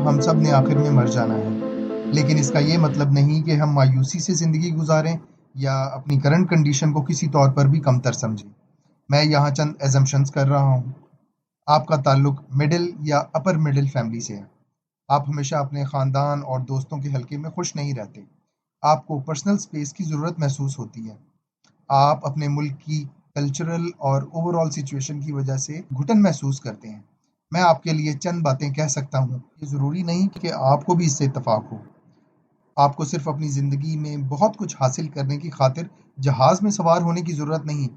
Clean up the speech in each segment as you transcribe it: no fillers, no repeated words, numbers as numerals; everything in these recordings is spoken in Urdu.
ہم سب نے آخر میں مر جانا ہے، لیکن اس کا یہ مطلب نہیں کہ ہم مایوسی سے زندگی گزاریں یا اپنی کرنٹ کنڈیشن کو کسی طور پر بھی کمتر سمجھیں۔ میں یہاں چند ایزمپشنز کر رہا ہوں۔ آپ کا تعلق مڈل یا اپر مڈل فیملی سے ہے۔ آپ ہمیشہ اپنے خاندان اور دوستوں کے حلقے میں خوش نہیں رہتے۔ آپ کو پرسنل سپیس کی ضرورت محسوس ہوتی ہے۔ آپ اپنے ملک کی کلچرل اور اوور آل سچویشن کی وجہ سے گھٹن محسوس کرتے ہیں۔ میں آپ کے لیے چند باتیں کہہ سکتا ہوں، یہ ضروری نہیں کہ آپ کو بھی اس سے اتفاق ہو۔ آپ کو صرف اپنی زندگی میں بہت کچھ حاصل کرنے کی خاطر جہاز میں سوار ہونے کی ضرورت نہیں۔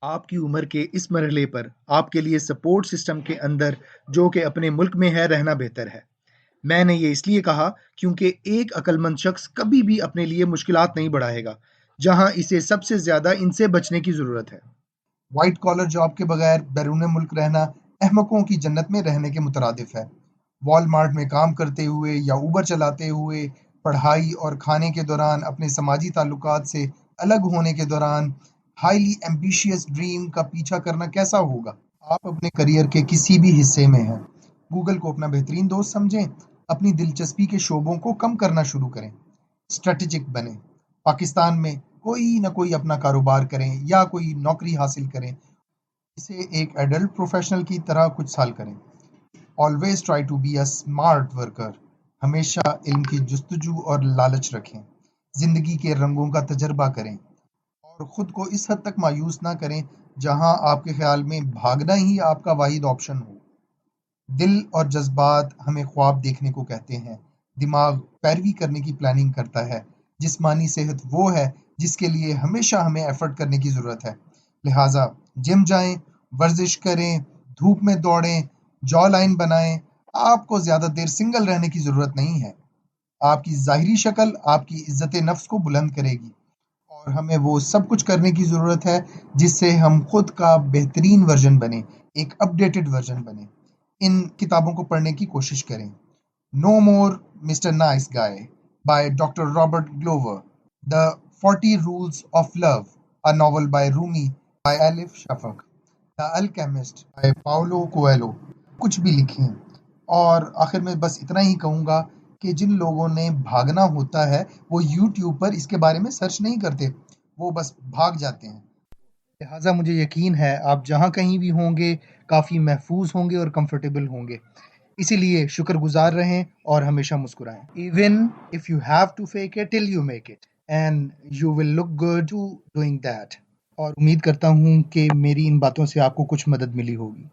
آپ کی عمر کے اس مرحلے پر آپ کے لیے سپورٹ سسٹم کے اندر، جو کہ اپنے ملک میں ہے، رہنا بہتر ہے۔ میں نے یہ اس لیے کہا کیونکہ ایک عقل مند شخص کبھی بھی اپنے لیے مشکلات نہیں بڑھائے گا جہاں اسے سب سے زیادہ ان سے بچنے کی ضرورت ہے۔ وائٹ کالر جاب کے بغیر بیرون ملک رہنا احمقوں کی جنت میں رہنے کے مترادف ہے۔ وال مارٹ میں کام کرتے ہوئے یا اوبر چلاتے ہوئے، پڑھائی اور کھانے کے دوران، اپنے سماجی تعلقات سے الگ ہونے کے دوران ہائیلی ایمبیشیس ڈریم کا پیچھا کرنا کیسا ہوگا؟ آپ اپنے کریئر کے کسی بھی حصے میں ہیں، گوگل کو اپنا بہترین دوست سمجھیں، اپنی دلچسپی کے شعبوں کو کم کرنا شروع کریں، اسٹریٹجک بنیں، پاکستان میں کوئی نہ کوئی اپنا کاروبار کریں یا کوئی نوکری حاصل کریں، اسے ایک ایڈلٹ پروفیشنل کی طرح کچھ سال کریں۔ Always try to be a smart worker, ہمیشہ علم کی جستجو اور لالچ رکھیں، زندگی کے رنگوں کا تجربہ کریں اور خود کو اس حد تک مایوس نہ کریں جہاں آپ کے خیال میں بھاگنا ہی آپ کا واحد آپشن ہو۔ دل اور جذبات ہمیں خواب دیکھنے کو کہتے ہیں، دماغ پیروی کرنے کی پلاننگ کرتا ہے۔ جسمانی صحت وہ ہے جس کے لیے ہمیشہ ہمیں ایفرٹ کرنے کی ضرورت ہے۔ لہٰذا جم جائیں، ورزش کریں، دھوپ میں دوڑیں، جو لائن بنائیں۔ آپ کو زیادہ دیر سنگل رہنے کی ضرورت نہیں ہے۔ آپ کی ظاہری شکل آپ کی عزت نفس کو بلند کرے گی، اور ہمیں وہ سب کچھ کرنے کی ضرورت ہے جس سے ہم خود کا بہترین ورژن بنیں، ایک اپ ڈیٹڈ ورژن بنیں۔ ان کتابوں کو پڑھنے کی کوشش کریں۔ No more mister nice guy by doctor Robert Glover, the 40 rules of love, a novel by Rumi by Elif Shafak, the alchemist by Paulo Coelho, کچھ بھی لکھیں۔ اور آخر میں بس اتنا ہی کہوں گا کہ جن لوگوں نے بھاگنا ہوتا ہے وہ یوٹیوب پر اس کے بارے میں سرچ نہیں کرتے، وہ بس بھاگ جاتے ہیں۔ لہٰذا مجھے یقین ہے آپ جہاں کہیں بھی ہوں گے کافی محفوظ ہوں گے اور کمفرٹیبل ہوں گے۔ اسی لیے شکر گزار رہیں اور ہمیشہ مسکرائیں۔ Even if you have to fake it till you make it and you will look good to doing that۔ اور امید کرتا ہوں کہ میری ان باتوں سے آپ کو کچھ مدد ملی ہوگی۔